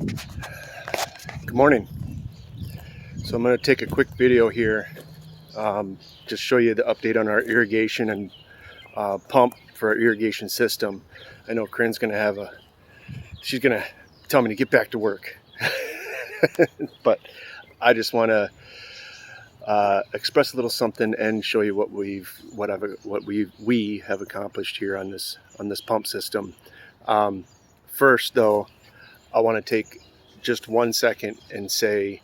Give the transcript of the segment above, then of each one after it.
Good morning. So I'm going to take a quick video here, just show you the update on our irrigation and pump for our irrigation system. I know Corinne's going to she's going to tell me to get back to work. But I just want to express a little something and show you what we have accomplished here on this pump system. First, though, I want to take just 1 second and say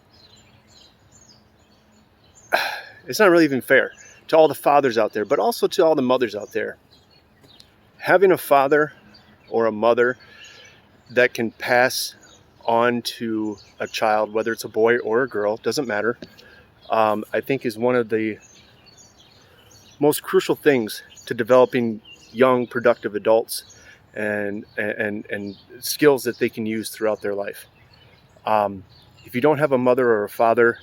it's not really even fair to all the fathers out there, but also to all the mothers out there. Having a father or a mother that can pass on to a child, whether it's a boy or a girl, doesn't matter, I think is one of the most crucial things to developing young, productive adults and skills that they can use throughout their life. If you don't have a mother or a father,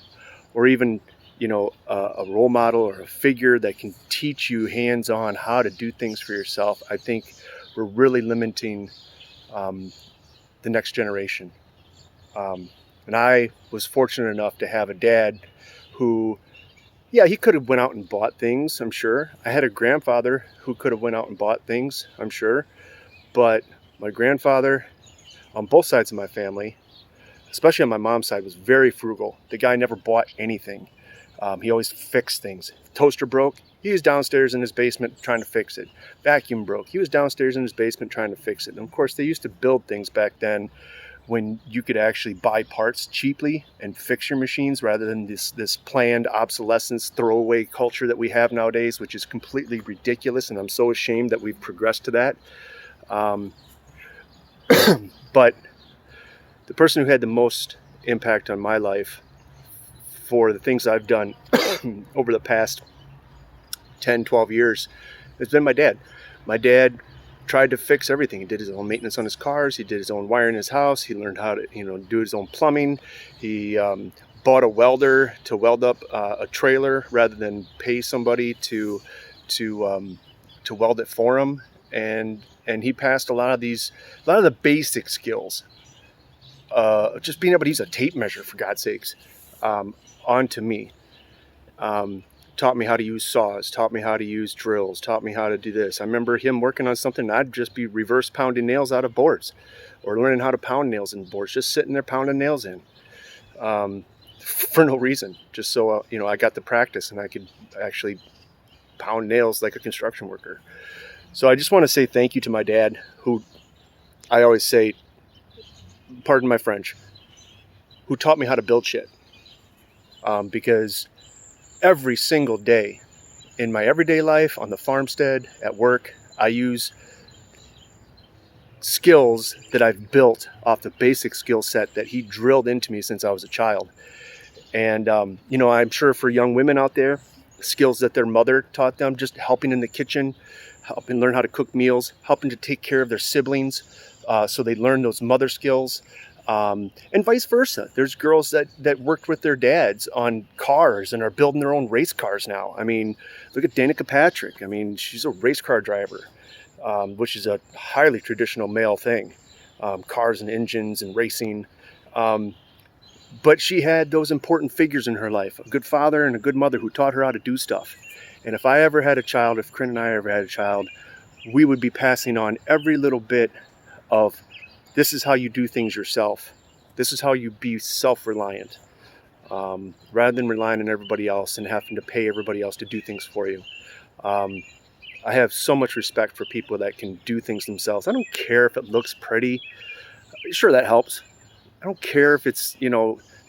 or even a role model or a figure that can teach you hands-on how to do things for yourself, I think we're really limiting the next generation. And I was fortunate enough to have a dad who, he could have went out and bought things, I'm sure. I had a grandfather who could have went out and bought things, I'm sure. But my grandfather, on both sides of my family, especially on my mom's side, was very frugal. The guy never bought anything. He always fixed things. If toaster broke, he was downstairs in his basement trying to fix it. Vacuum broke, he was downstairs in his basement trying to fix it. And of course, they used to build things back then when you could actually buy parts cheaply and fix your machines, rather than this planned obsolescence throwaway culture that we have nowadays, which is completely ridiculous. And I'm so ashamed that we've progressed to that. But the person who had the most impact on my life for the things I've done over the past 10, 12 years has been my dad. My dad tried to fix everything. He did his own maintenance on his cars. He did his own wiring in his house. He learned how to, do his own plumbing. He bought a welder to weld up a trailer rather than pay somebody to weld it for him. And he passed a lot of the basic skills. Just being able to use a tape measure, for God's sakes, on to me. Taught me how to use saws, taught me how to use drills, taught me how to do this. I remember him working on something, and I'd just be reverse pounding nails out of boards, or learning how to pound nails in boards, just sitting there pounding nails in, for no reason, just so I got the practice and I could actually pound nails like a construction worker. So I just want to say thank you to my dad, who I always say, pardon my French, who taught me how to build shit. Because every single day in my everyday life, on the farmstead, at work, I use skills that I've built off the basic skill set that he drilled into me since I was a child. And, I'm sure for young women out there, skills that their mother taught them, just helping in the kitchen, helping learn how to cook meals, helping to take care of their siblings, so they learn those mother skills. And vice versa. There's girls that worked with their dads on cars and are building their own race cars now. I mean, look at Danica Patrick. I mean, she's a race car driver, which is a highly traditional male thing, cars and engines and racing. But she had those important figures in her life, a good father and a good mother who taught her how to do stuff. And if I ever had a child, if Corinne and I ever had a child, we would be passing on every little bit of, this is how you do things yourself. This is how you be self-reliant, rather than relying on everybody else and having to pay everybody else to do things for you. I have so much respect for people that can do things themselves. I don't care if it looks pretty. Sure, that helps. I don't care if it's,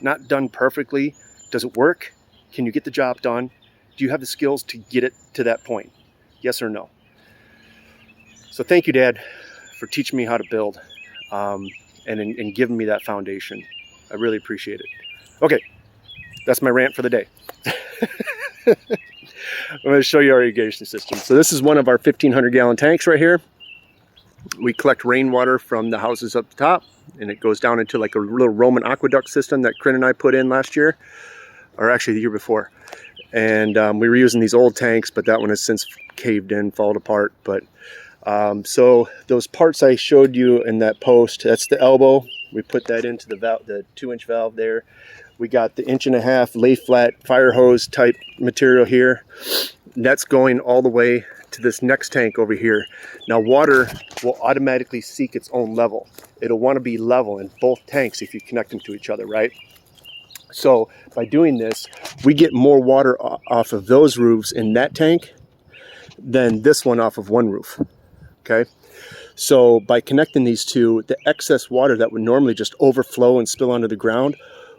not done perfectly. Does it work? Can you get the job done? Do you have the skills to get it to that point? Yes or no? So thank you, Dad, for teaching me how to build. And giving me that foundation. I really appreciate it. Okay, that's my rant for the day. I'm going to show you our irrigation system. So this is one of our 1,500 gallon tanks right here. We collect rainwater from the houses up the top, and it goes down into like a little Roman aqueduct system that Corinne and I put in last year, or actually the year before. And we were using these old tanks, but that one has since caved in, fallen apart. But so those parts I showed you in that post, that's the elbow We put that into the valve, the 2-inch valve there. We got the 1.5-inch lay flat fire hose type material here. That's going all the way to this next tank over here. Now water will automatically seek its own level. It'll want to be level in both tanks if you connect them to each other, right? So by doing this, we get more water off of those roofs in that tank than this one off of one roof, okay? So by connecting these two, the excess water that would normally just overflow and spill onto the ground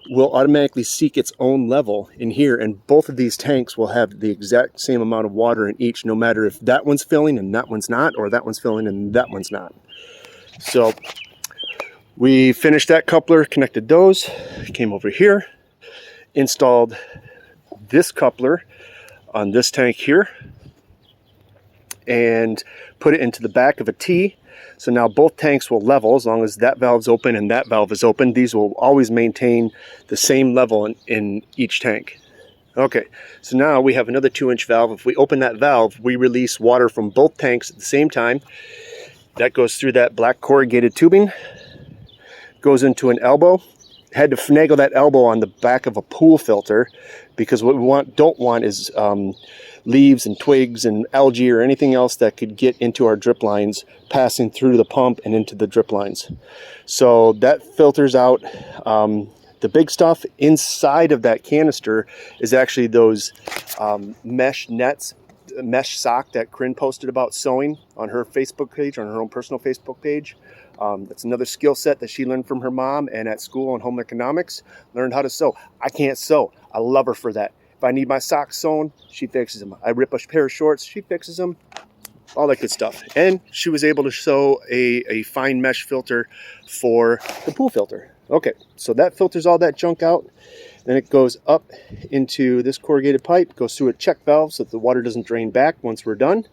will automatically seek its own level in here, and both of these tanks will have the exact same amount of water in each, no matter if that one's filling and that one's not, or that one's filling and that one's not. So we finished that coupler, connected those, came over here, installed this coupler on this tank here, and put it into the back of a T. So now both tanks will level as long as that valve's open and that valve is open. These will always maintain the same level in each tank. Okay, so now we have another 2-inch valve. If we open that valve, we release water from both tanks at the same time. That goes through that black corrugated tubing, goes into an elbow. Had to finagle that elbow on the back of a pool filter, because what we don't want is leaves and twigs and algae or anything else that could get into our drip lines, passing through the pump and into the drip lines. So that filters out the big stuff. Inside of that canister is actually those mesh nets, mesh sock that Corinne posted about sewing on her Facebook page, on her own personal Facebook page. That's another skill set that she learned from her mom, and at school in home economics, learned how to sew. I can't sew. I love her for that. If I need my socks sewn, she fixes them. I rip a pair of shorts, she fixes them. All that good stuff. And she was able to sew a fine mesh filter for the pool filter. Okay, so that filters all that junk out. Then it goes up into this corrugated pipe, goes through a check valve so that the water doesn't drain back once we're done.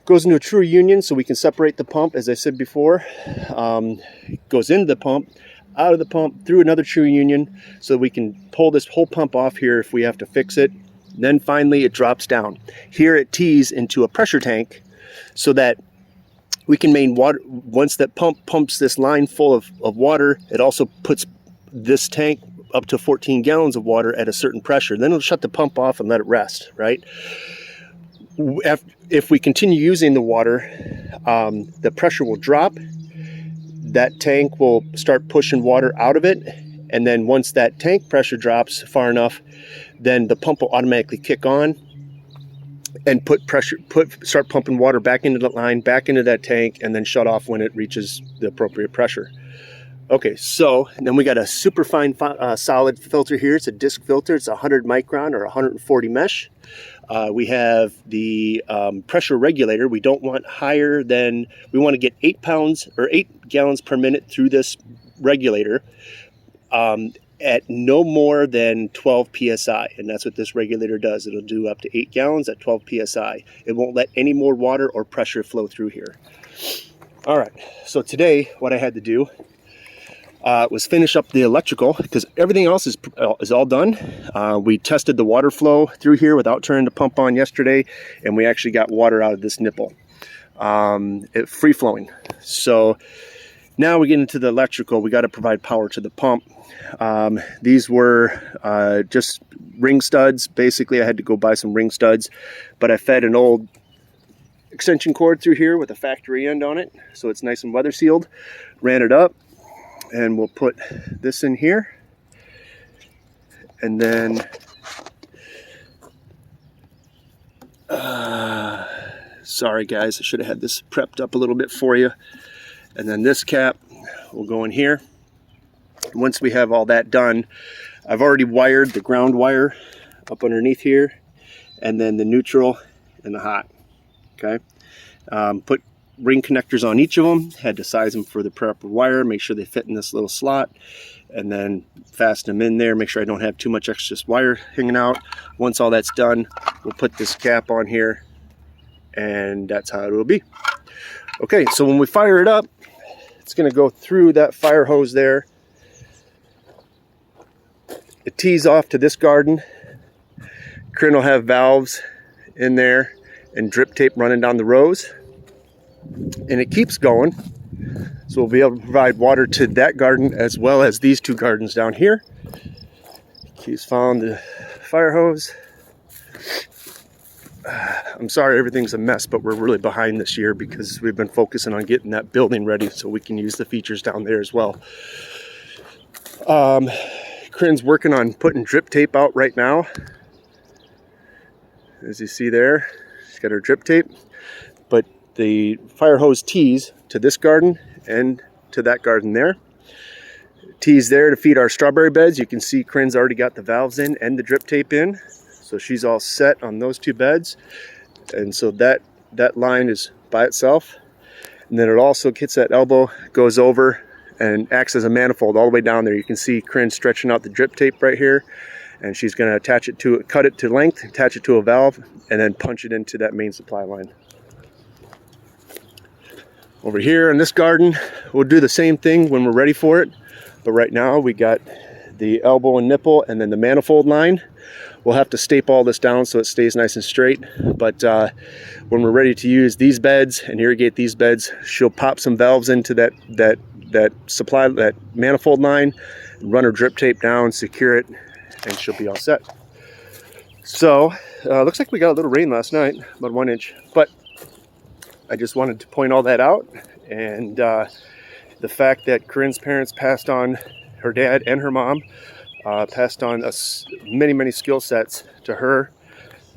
Goes into a true union so we can separate the pump, as I said before. Goes into the pump, out of the pump, through another true union, so we can pull this whole pump off here if we have to fix it. Then finally it drops down. Here it tees into a pressure tank so that we can main water. Once that pump pumps this line full of water, it also puts this tank up to 14 gallons of water at a certain pressure. Then it'll shut the pump off and let it rest, right? If we continue using the water, the pressure will drop. That tank will start pushing water out of it, and then once that tank pressure drops far enough, then the pump will automatically kick on and start pumping water back into the line, back into that tank, and then shut off when it reaches the appropriate pressure. Okay, so then we got a super fine solid filter here. It's a disc filter. It's 100 micron or 140 mesh. We have the pressure regulator. We don't want higher than, we want to get 8 pounds or 8 gallons per minute through this regulator at no more than 12 psi, and that's what this regulator does. It'll do up to 8 gallons at 12 psi. It won't let any more water or pressure flow through here. All right, so today what I had to do was finish up the electrical, because everything else is all done. We tested the water flow through here without turning the pump on yesterday, and we actually got water out of this nipple, free flowing. So now we get into the electrical. We got to provide power to the pump. These were just ring studs. Basically, I had to go buy some ring studs, but I fed an old extension cord through here with a factory end on it, so it's nice and weather sealed. Ran it up, and we'll put this in here, and then sorry guys, I should have had this prepped up a little bit for you. And then this cap will go in here. Once we have all that done, I've already wired the ground wire up underneath here, and then the neutral and the hot. Okay, put ring connectors on each of them, had to size them for the proper wire, make sure they fit in this little slot, and then fasten them in there, make sure I don't have too much extra wire hanging out. Once all that's done, we'll put this cap on here, and that's how it will be. Okay, so when we fire it up, it's going to go through that fire hose there. It tees off to this garden. Corinne will have valves in there and drip tape running down the rows, and it keeps going So we'll be able to provide water to that garden as well as these 2 gardens down here. He's found the fire hose. I'm sorry everything's a mess, but we're really behind this year because we've been focusing on getting that building ready so we can use the features down there as well. Corinne's working on putting drip tape out right now. As you see there, she's got her drip tape. But the fire hose tees to this garden and to that garden there. Tees there to feed our strawberry beds. You can see Corinne's already got the valves in and the drip tape in. So she's all set on those 2 beds. And so that line is by itself. And then it also gets that elbow, goes over and acts as a manifold all the way down there. You can see Corinne stretching out the drip tape right here. And she's going to attach it to, cut it to length, attach it to a valve, and then punch it into that main supply line. Over here in this garden, we'll do the same thing when we're ready for it. But right now we got the elbow and nipple and then the manifold line. We'll have to staple all this down so it stays nice and straight. But when we're ready to use these beds and irrigate these beds, she'll pop some valves into that manifold line, run her drip tape down, secure it, and she'll be all set. So looks like we got a little rain last night, about 1 inch. But I just wanted to point all that out, and the fact that Corinne's parents passed on, her dad and her mom, passed on many skill sets to her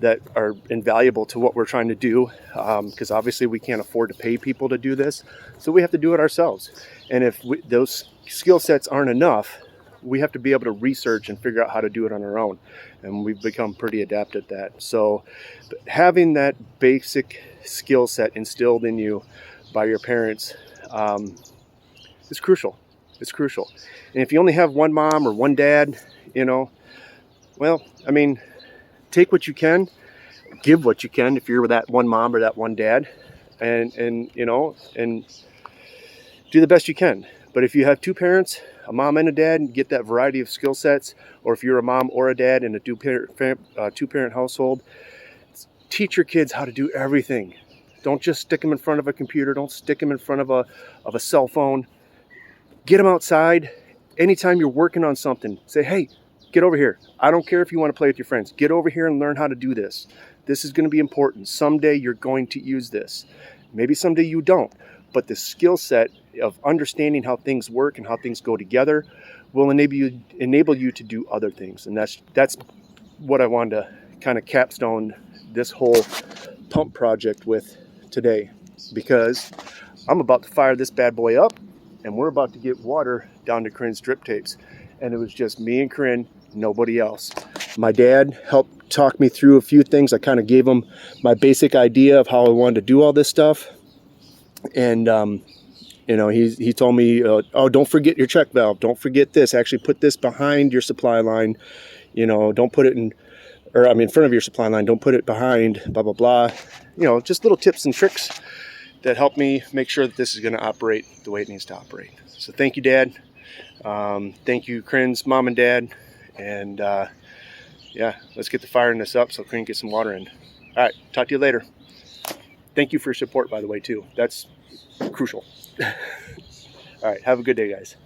that are invaluable to what we're trying to do, because obviously we can't afford to pay people to do this, so we have to do it ourselves. And if those skill sets aren't enough, we have to be able to research and figure out how to do it on our own, and we've become pretty adept at that. So having that basic skill set instilled in you by your parents is crucial. It's crucial. And if you only have one mom or one dad, you know, well, I mean, take what you can, give what you can if you're that one mom or that one dad, and you know, and do the best you can. But if you have 2 parents, a mom and a dad, and get that variety of skill sets, or if you're a mom or a dad in a 2-parent household, teach your kids how to do everything. Don't just stick them in front of a computer. Don't stick them in front of a cell phone. Get them outside. Anytime you're working on something, say, hey, get over here. I don't care if you want to play with your friends. Get over here and learn how to do this. This is going to be important. Someday you're going to use this. Maybe someday you don't. But the skill set of understanding how things work and how things go together will enable you to do other things. And that's what I wanted to kind of capstone this whole pump project with today, because I'm about to fire this bad boy up and we're about to get water down to Corinne's drip tapes. And it was just me and Corinne, nobody else. My dad helped talk me through a few things. I kind of gave him my basic idea of how I wanted to do all this stuff. And you know, he told me, oh, don't forget your check valve. Don't forget this. Actually put this behind your supply line. You know, don't put it in front of your supply line. Don't put it behind, blah, blah, blah. You know, just little tips and tricks that help me make sure that this is going to operate the way it needs to operate. So thank you, Dad. Thank you, Corinne's mom and dad. And yeah, let's get the firing this up so Corinne can get some water in. All right, talk to you later. Thank you for your support, by the way, too. That's crucial. All right, have a good day, guys.